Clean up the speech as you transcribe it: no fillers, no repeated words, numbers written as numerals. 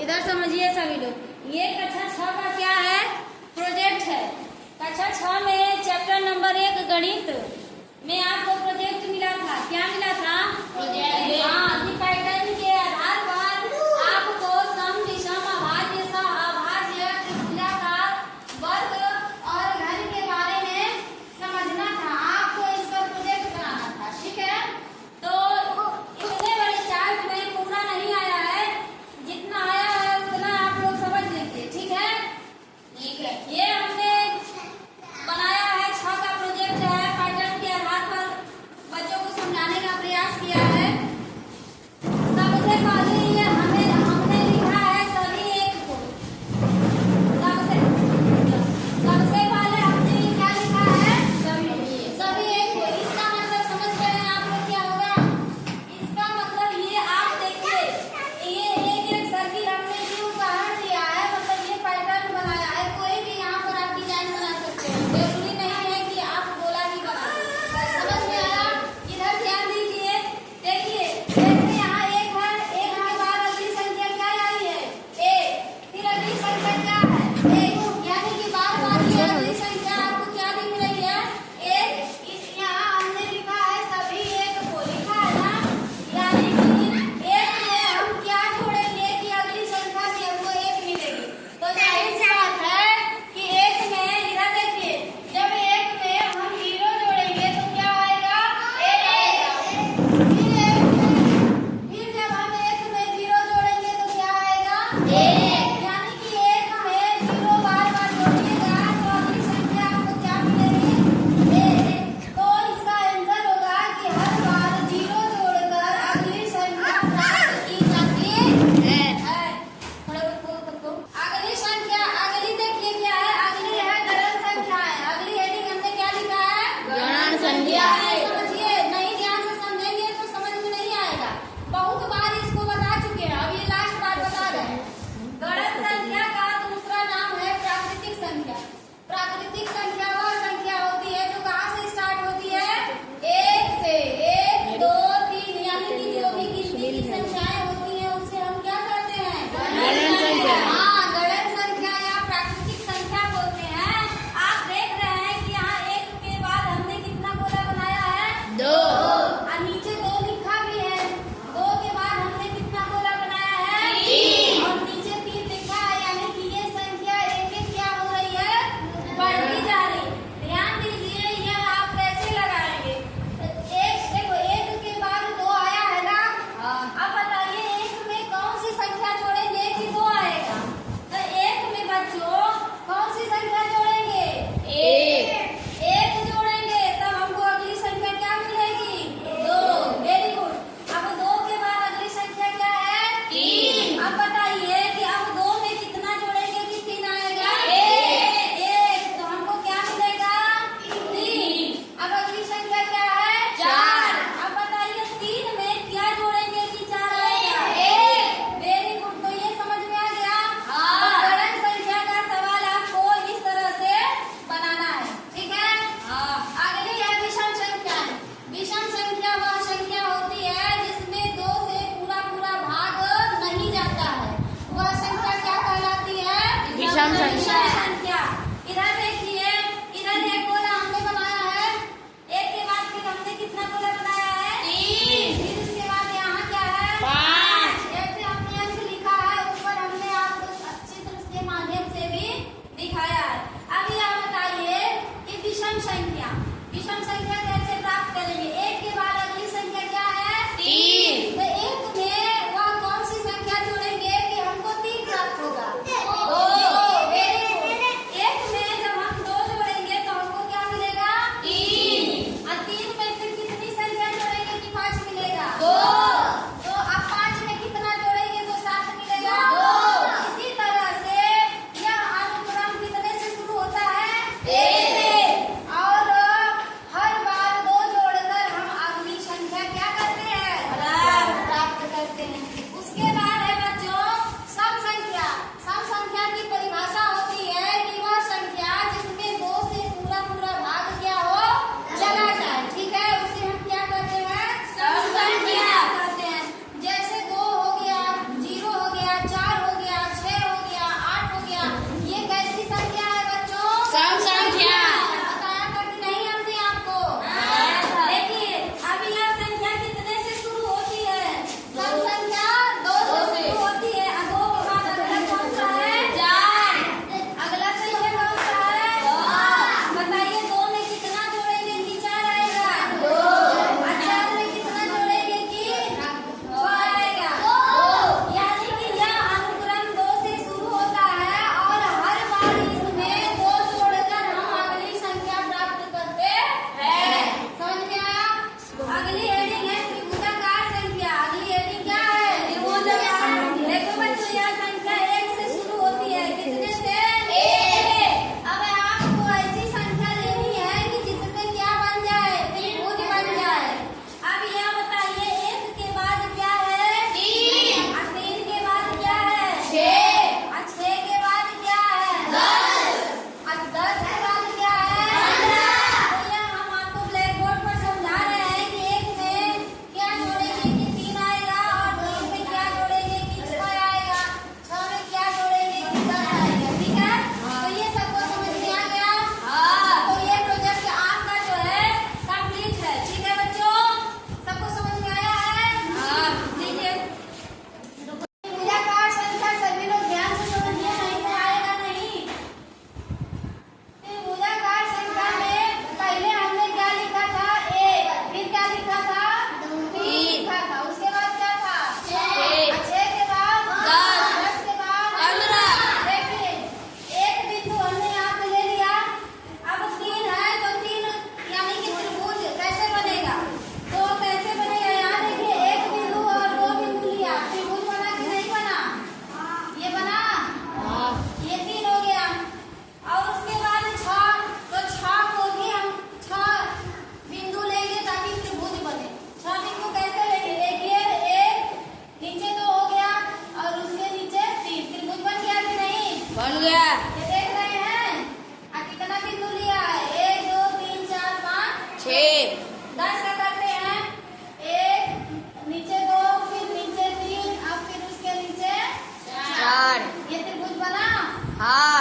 इधर समझिए सभी लोग, ये कक्षा 6 का क्या है, प्रोजेक्ट है। कक्षा 6 में चैप्टर नंबर 1 गणित में आपको प्रोजेक्ट मिला था। क्या मिला था? प्रोजेक्ट। हाँ, पैटर्न के आधार पर आपको सम, विषम, अभाज्य, अभाज्य, त्रिभुजाकार, वर्ग और घन के बारे में समझना था। आपको इस पर प्रोजेक्ट बनाना था, ठीक है। तो इतने बड़े चार्ट में पूरा नहीं आया है, जितना आया है उतना आप लोग समझ लीजिए, ठीक है। ठीक है, ये हमने बनाया है 6 का प्रोजेक्ट है। पैटर्न के आधार पर बच्चों को समझाने का प्रयास किया है। सबसे पहले ये हमने लिखा है सभी एक को। सबसे पहले हमने क्या लिखा है? सभी एक को। इसका मतलब समझ रहे हैं आप लोग क्या होगा? इसका मतलब ये आप देखिए, ये एक सर्किल हमने जो उदाहरण दिया है, मतलब ये पैटर्न बनाया है। कोई भी यहाँ पर आप डिजाइन बना सकते हैं, जरूरी नहीं है कि आप गोला ही बना। समझ में आया? इधर ध्यान दीजिए, देखिए जैसे यहाँ एक है, एक के बाद अगली संख्या क्या आई है? एक। फिर अगली संख्या क्या है? एक। यानी कि बार बार ये अगली संख्या आपको क्या दिख रही है? एक। यहाँ हमने लिखा है सभी एक को, लिखा है ना। यानी कि एक में हम क्या जोड़ेंगे कि अगली संख्या में हमको एक मिलेगी। तो जाहिर सी बात है कि एक में, इधर देखिए, जब एक में हम 0 जोड़ेंगे तो क्या आएगा? एक आएगा। फिर जब हम एक में 0 जोड़ेंगे तो क्या आएगा? एक। यानी कि एक में 0 बार बार जोड़िएगा तो अगली संख्या आपको क्या मिलेगी? एक। तो इसका आंसर होगा कि हर बार 0 जोड़कर अगली संख्या प्राप्त की जाती है। अगली संख्या, अगली देखिए क्या है? अगली है गणन संख्या है। अगली हेडिंग हमने क्या लिखा है? गणन संख्या है। समझिए, नहीं ध्यान से समझेंगे तो समझ में नहीं आएगा। बहुत बार इसको बता चुके हैं, अब ये लास्ट बार बता रहे हैं। गणन संख्या का दूसरा नाम है प्राकृतिक संख्या। प्राकृतिक संख्या वह संख्या होती है जो कहाँ से स्टार्ट होती है? 1 से। 1, 2, 3, यानी कि जो भी गिनती की संख्याएं होती हैं उसे हम क्या कहते हैं? गणन संख्या। हाँ, गणन संख्या या प्राकृतिक संख्या बोलते हैं। आप देख रहे हैं कि यहाँ 1 के बाद हमने कितना गोला बनाया है? 2। और नीचे 2 लिखा भी है। 2 के बाद हमने कितना गोला बनाया है? 3। और नीचे 3 लिखा है, यानी कि ये संख्या एक एक क्या हो रही है? बढ़ती जा रही। ध्यान दीजिए, यह आप कैसे लगाएंगे? एक देखो, 1 के बाद 2 आया है ना। अब बताइए 1 में कौन सी संख्या जोड़ेंगे कि 2 आएगा? तो 1 में बच्चों कौन सी संख्या जोड़ेंगे? 1 जोड़ेंगे, तब हमको अगली संख्या क्या मिलेगी? 2। Very good. अब 2 के बाद अगली संख्या क्या है? 3। अब बताइए कि अब 2 में कितना जोड़ेंगे कि 3 आएगा? 1। तो हमको क्या मिलेगा? 3। अब अगली संख्या क्या है? 4। अब बताइए 3 में क्या जोड़ेंगे कि 4 आएगा? 1। Very good. तो ये समझ में आ गया? हाँ। गणन संख्या का सवाल आपको इस तरह से बनाना है, ठीक है। अगली है विषम संख्या। विषम संख्या वह संख्या होती है जिसमें 2 से पूरा पूरा भाग नहीं जाता है, वह संख्या क्या कहलाती है? विषम संख्या। इधर देखिए, इधर एक गोला हमने बनाया है। 1 के बाद फिर हमने कितना गोला बनाया है? 3। फिर उसके बाद यहाँ क्या है? 5। जैसे हमने अंक लिखा है, ऊपर हमने आपको चित्र के माध्यम से भी दिखाया है। अब यह बताइए कि विषम संख्या, विषम संख्या कैसे प्राप्त करेंगे? 1 के बाद अगली संख्या क्या है? 3। तो 1 में वह कौन सी संख्या जोड़ेंगे कि हमको 3 प्राप्त होगा? 2। Very good. गया। ये देख रहे हैं कितना बिंदु लिया है, 1 2 3 4 5 6। 10 का करते हैं, 1 नीचे 2 फिर नीचे 3 अब फिर उसके नीचे 4। ये त्रिभुज बना। हाँ।